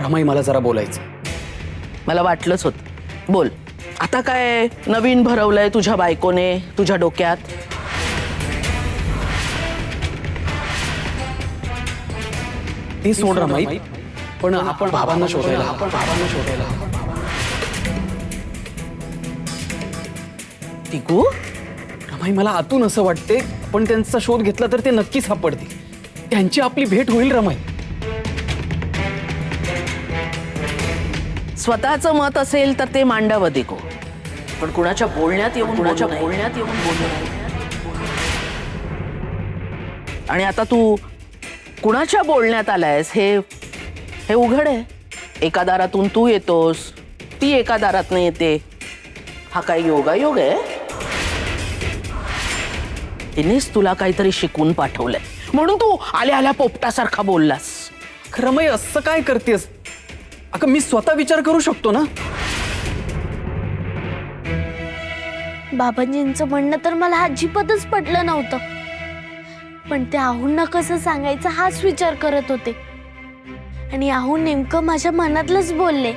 रमाई मला जरा बोलायचं. मला वाटलंच होत. बोल, आता काय नवीन भरवलंय तुझ्या बायकोने तुझ्या डोक्यात? ती सोड रमाई, पण आपण बाबांना शोधायला तिकू, रमाई मला आतून असं वाटते पण त्यांचा शोध घेतला तर ते नक्की सापडतील. त्यांची आपली भेट होईल रमाई. स्वतःचं मत असेल तर ते मांडावं दिगो, पण कुणाच्या बोलण्यात येऊन बोलू नये. आणि आता तू कुणाच्या बोलण्यात आलायस हे उघड आहे. एका दारातून तू येतोस, ती एका दारातनं येते. हा काय योगायोग आहे? तिनेच तुला काहीतरी शिकवून पाठवलंय म्हणून तू आल्या आल्या पोपटासारखा बोललास. रमाई असं काय करतेस? अगं मी स्वतः विचार करू शकतो ना. बाबांजींचं म्हणणं तर मला अजिबातच पटलं नव्हतं, पण ते आहूंना कसं सांगायचं हाच विचार करत होते. आणि आहू नेमकं माझ्या मनातलंच बोलले.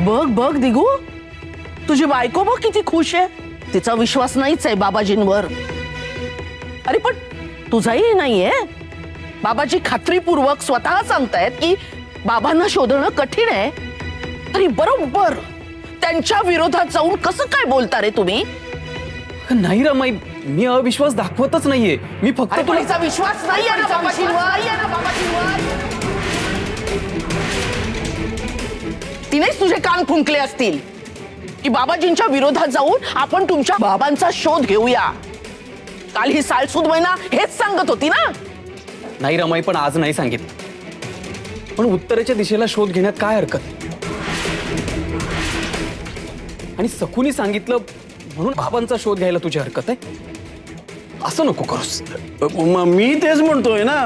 बघ बघ दिगू, तुझी बायको बघ किती खुश आहे. तिचा विश्वास नाहीच आहे बाबाजींवर. अरे पण तुझाही नाहीये. बाबाजी खात्रीपूर्वक स्वतः सांगतायत की बाबांना शोधणं कठीण आहे, तरी बरोबर त्यांच्या विरोधात जाऊन कसं काय बोलता रे तुम्ही? नाही रमाई, मी अविश्वास दाखवतच नाहीये. मी फक्त तुला तुझा विश्वास नाहीये ना बाबाजींवर? तिनेच तुझे कान फुंकले असतील की बाबाजींच्या विरोधात जाऊन आपण तुमच्या बाबांचा शोध घेऊया. काल ही सालसूद महिना हेच सांगत होती ना. नाही रमाई, पण आज नाही सांगितलं. पण उत्तरेच्या दिशेला शोध घेण्यात काय हरकत? आणि सखूनी सांगितलं म्हणून बाबांचा शोध घ्यायला तुझी हरकत आहे? असं नको करूस. मी तेच म्हणतोय ना.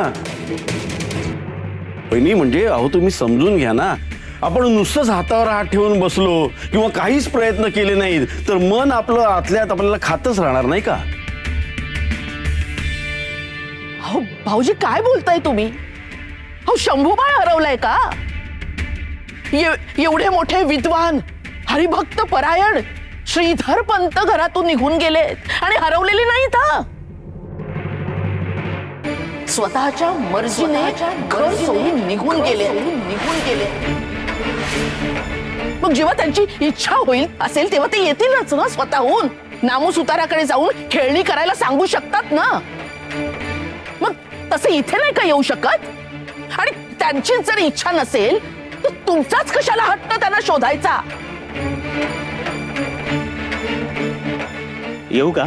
पहिली म्हणजे अहो तुम्ही समजून घ्या ना. आपण नुसतंच हातावर हात ठेवून बसलो किंवा काहीच प्रयत्न केले नाहीत तर मन आपलं आतल्यात आपल्याला खातच राहणार नाही का? अहो भाऊजी, काय बोलताय तुम्ही? अहो शंभूबाळ हरवलाय का? एवढे मोठे विद्वान, हरिभक्त परायण श्रीधर पंत घरातून निघून गेले आणि हरवलेले नाहीत. स्वतःच्या मर्जीने घर सोडून निघून गेले. मग जेव्हा त्यांची इच्छा होईल असेल तेव्हा ते येतीलच ना स्वतःहून. नामू सुताराकडे जाऊन खेळणी करायला सांगू शकतात ना. मग तसे इथे नाही का येऊ शकत? आणि त्यांचीच जर इच्छा नसेल तर तुमचाच कशाला हट्ट त्यांना शोधायचा? येऊ का?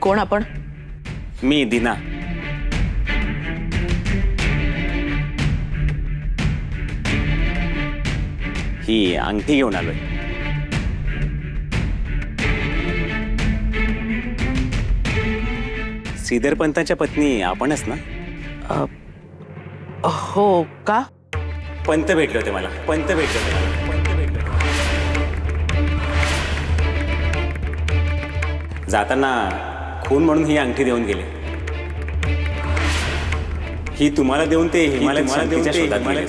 कोण आपण? मी दिना. ही अंगठी घेऊन आलोय. श्रीधर पंतांच्या पत्नी आपणच ना? हो का? पंत भेटले होते मला. जाताना खून म्हणून ही अंगठी देऊन गेले. ही तुम्हाला देऊन ते हिमालयात शांतीच्या शोधात गेले.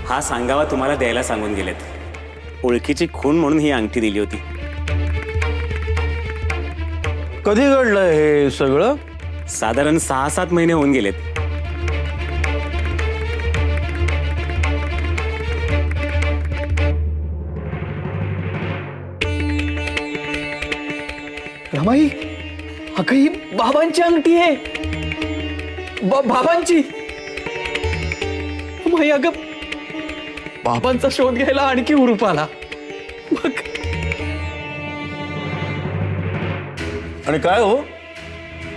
हा सांगावा तुम्हाला द्यायला सांगून गेलेत. ओळखीची खून म्हणून ही अंगठी दिली होती. कधी घडलं हे सगळं? साधारण 6-7 महिने होऊन गेलेत. रमाई, अगं ही बाबांची अंगठी आहे. बाबांची. रमाई, अगं बाबांचा शोध घ्यायला आणखी हुरूप आला. बघ. आणि काय हो,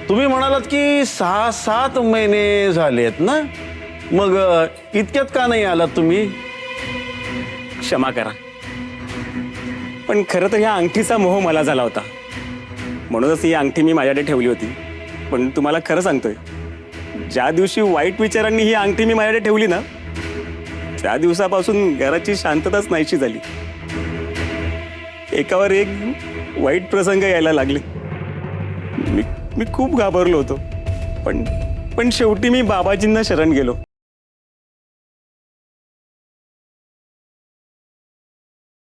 तुम्ही म्हणालात की 6-7 महिने झालेत ना, मग इतक्यात का नाही आलात तुम्ही? क्षमा करा, पण खरं तर ह्या अंगठीचा मोह मला झाला होता. म्हणूनच ही अंगठी मी माझ्याकडे ठेवली होती. पण तुम्हाला खरं सांगतोय, ज्या दिवशी वाईट विचारांनी ही अंगठी मी माझ्याकडे ठेवली ना, त्या दिवसापासून घराची शांतताच नाहीशी झाली. एकावर एक वाईट प्रसंग यायला लागले. मी खूप घाबरलो होतो. पण शेवटी मी बाबाजींना शरण गेलो.